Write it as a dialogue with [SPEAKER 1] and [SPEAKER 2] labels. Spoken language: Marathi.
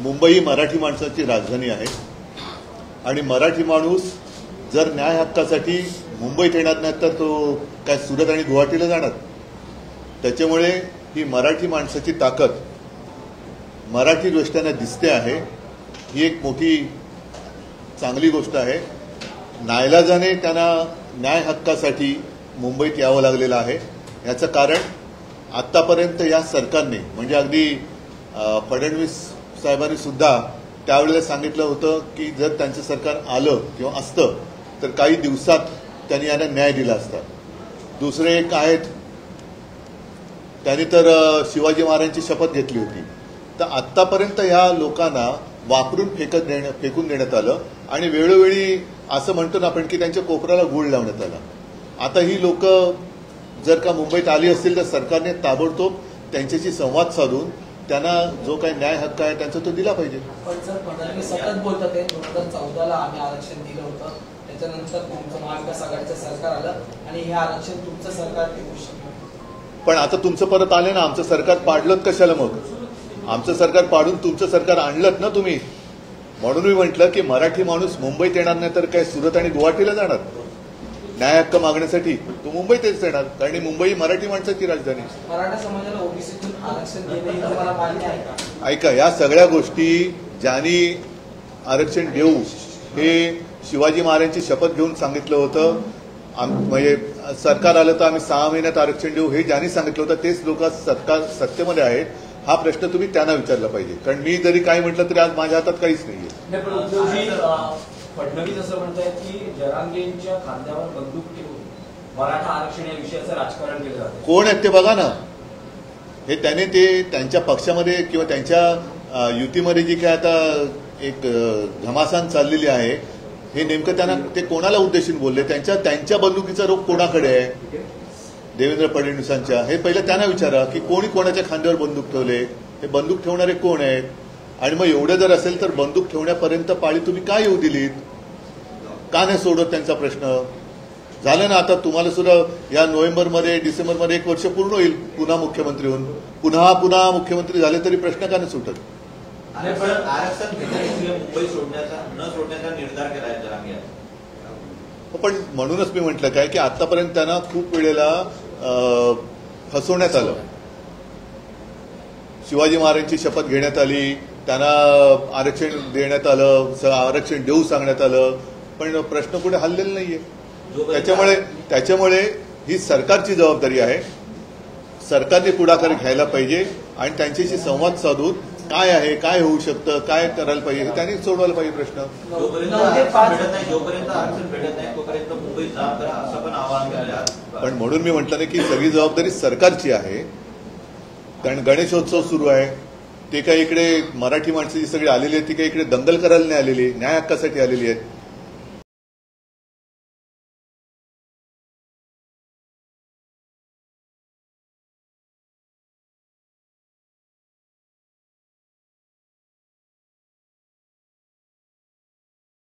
[SPEAKER 1] मुंबई मराठी माणसाची राजधानी आहे आणि मराठी माणूस जर न्याय हक्कासाठी मुंबईत येणार नाही तर तो काय सुरत आणि गुवाहाटीला जाणार. त्याच्यामुळे ही मराठी माणसाची ताकद मराठी दृष्ट्याने दिसते आहे. ही एक मोठी चांगली गोष्ट आहे. नाईलाजाने त्यांना न्याय हक्कासाठी मुंबईत यावं लागलेलं आहे. याचं कारण आत्तापर्यंत या सरकारने म्हणजे अगदी फडणवीस साहेबांनी सुद्धा त्यावेळेला सांगितलं होतं की जर त्यांचं सरकार आलं किंवा असतं तर काही दिवसात त्यांनी यांना न्याय दिला असता. दुसरे एक आहेत, त्यांनी तर शिवाजी महाराजांची शपथ घेतली होती. तर आत्तापर्यंत ह्या लोकांना वापरून फेकून देण्यात आलं आणि वेळोवेळी असं म्हणतो ना आपण की त्यांच्या कोपऱ्याला गूळ लावण्यात आला. आता ही लोक जर का मुंबईत आली असतील तर सरकारने ताबडतोब त्यांच्याशी संवाद साधून त्यांना जो काही न्याय हक्क आहे त्यांचा तो दिला पाहिजे.
[SPEAKER 2] पण सर फडणवीस सतत बोलतात 2014ला आम्ही आरक्षण दिलं होतं, त्याच्यानंतर तुमचं महाविकास आघाडीचं सरकार आलं आणि हे आरक्षण तुमचं सरकार देऊ शकतं.
[SPEAKER 1] पण आता तुमचं परत आले ना, आमचं सरकार पाडलं कशाला मग? आमचं सरकार पाडून तुमचं सरकार आणलंत ना तुम्ही. म्हणून मी म्हटलं की मराठी माणूस मुंबईत येणार नाही तर काय सुरत आणि गुवाहाटीला जाणार न्याय हक्क मागण्यासाठी? तो मुंबईतच येणार, कारण मुंबई मराठी माणसाची राजधानी.
[SPEAKER 2] मराठा समाजाला ओबीसीतून आरक्षण देणे तुम्हाला मान्य आहे का?
[SPEAKER 1] ऐका, या सगळ्या गोष्टी ज्यांनी आरक्षण देऊ हे शिवाजी महाराजांची शपथ घेऊन सांगितलं होतं. म्हणजे सरकार आलं तर आम्ही 6 महिन्यात आरक्षण देऊ हे ज्यांनी सांगितलं होतं तेच लोक सरकार सत्तेमध्ये आहेत. हा प्रश्न तुम्ही त्यांना विचारला पाहिजे, कारण मी जरी काय म्हटलं तरी आज माझ्या हातात काहीच नाहीये.
[SPEAKER 3] फडणवीस असं म्हणतायत की जरांगेंच्या खांद्यावर बंदूक ठेवून मराठा आरक्षण या विषयाचं राजकारण केलं जातं.
[SPEAKER 1] कोण आहेत ते बघा ना. हे त्याने ते त्यांच्या पक्षामध्ये किंवा त्यांच्या युतीमध्ये जी काय आता एक घमासान चाललेली आहे हे नेमकं त्यांना ते कोणाला उद्देशून बोलले? त्यांच्या बंदुकीचा रोग कोणाकडे आहे? देवेंद्र फडणवीसांच्या. हे पहिलं त्यांना विचारा की कोणी कोणाच्या खांद्यावर बंदूक ठेवले, हे बंदूक ठेवणारे कोण आहेत? आणि मग एवढं जर असेल तर बंदूक ठेवण्यापर्यंत पाळी तुम्ही काय येऊ दिलीत? का नाही सोडत त्यांचा प्रश्न? झालं ना, आता तुम्हाला सुद्धा या नोव्हेंबरमध्ये डिसेंबरमध्ये 1 वर्ष पूर्ण होईल पुन्हा मुख्यमंत्री होऊन. पुन्हा मुख्यमंत्री झाले तरी प्रश्न का नाही सुटत?
[SPEAKER 4] आरक्षण घेण्यासाठी मुंबई सोडण्याचा न सोडण्याचा निर्धार केला जरांगे.
[SPEAKER 1] पण म्हणूनच मी म्हटलं काय की आतापर्यंत त्यांना खूप वेळेला फसवण्यात आलं. शिवाजी महाराजांची शपथ घेण्यात आली, त्यांना आरक्षण देण्यात आलं, आरक्षण देऊ सांगण्यात आलं, पण प्रश्न कुठे हललेला नाहीये. त्याच्यामुळे ही सरकारची जबाबदारी आहे. सरकारने पुढाकार घ्यायला पाहिजे आणि त्यांच्याशी संवाद साधून काय आहे, काय होऊ शकतं, काय करायला पाहिजे हे त्यांनी सोडवायला पाहिजे प्रश्न.
[SPEAKER 4] जोपर्यंत आरक्षण भेटत नाही तोपर्यंत मुंबईत जा करा असं पण आवाहन केलं.
[SPEAKER 1] पण म्हणून मी म्हटलं नाही की सगळी जबाबदारी सरकारची आहे. कारण गणेशोत्सव सुरू आहे, ते काही इकडे मराठी माणसं जी सगळी आलेली आहेत ती काही इकडे दंगल करायला नाही आलेली, न्याय हक्कासाठी आलेली आहेत.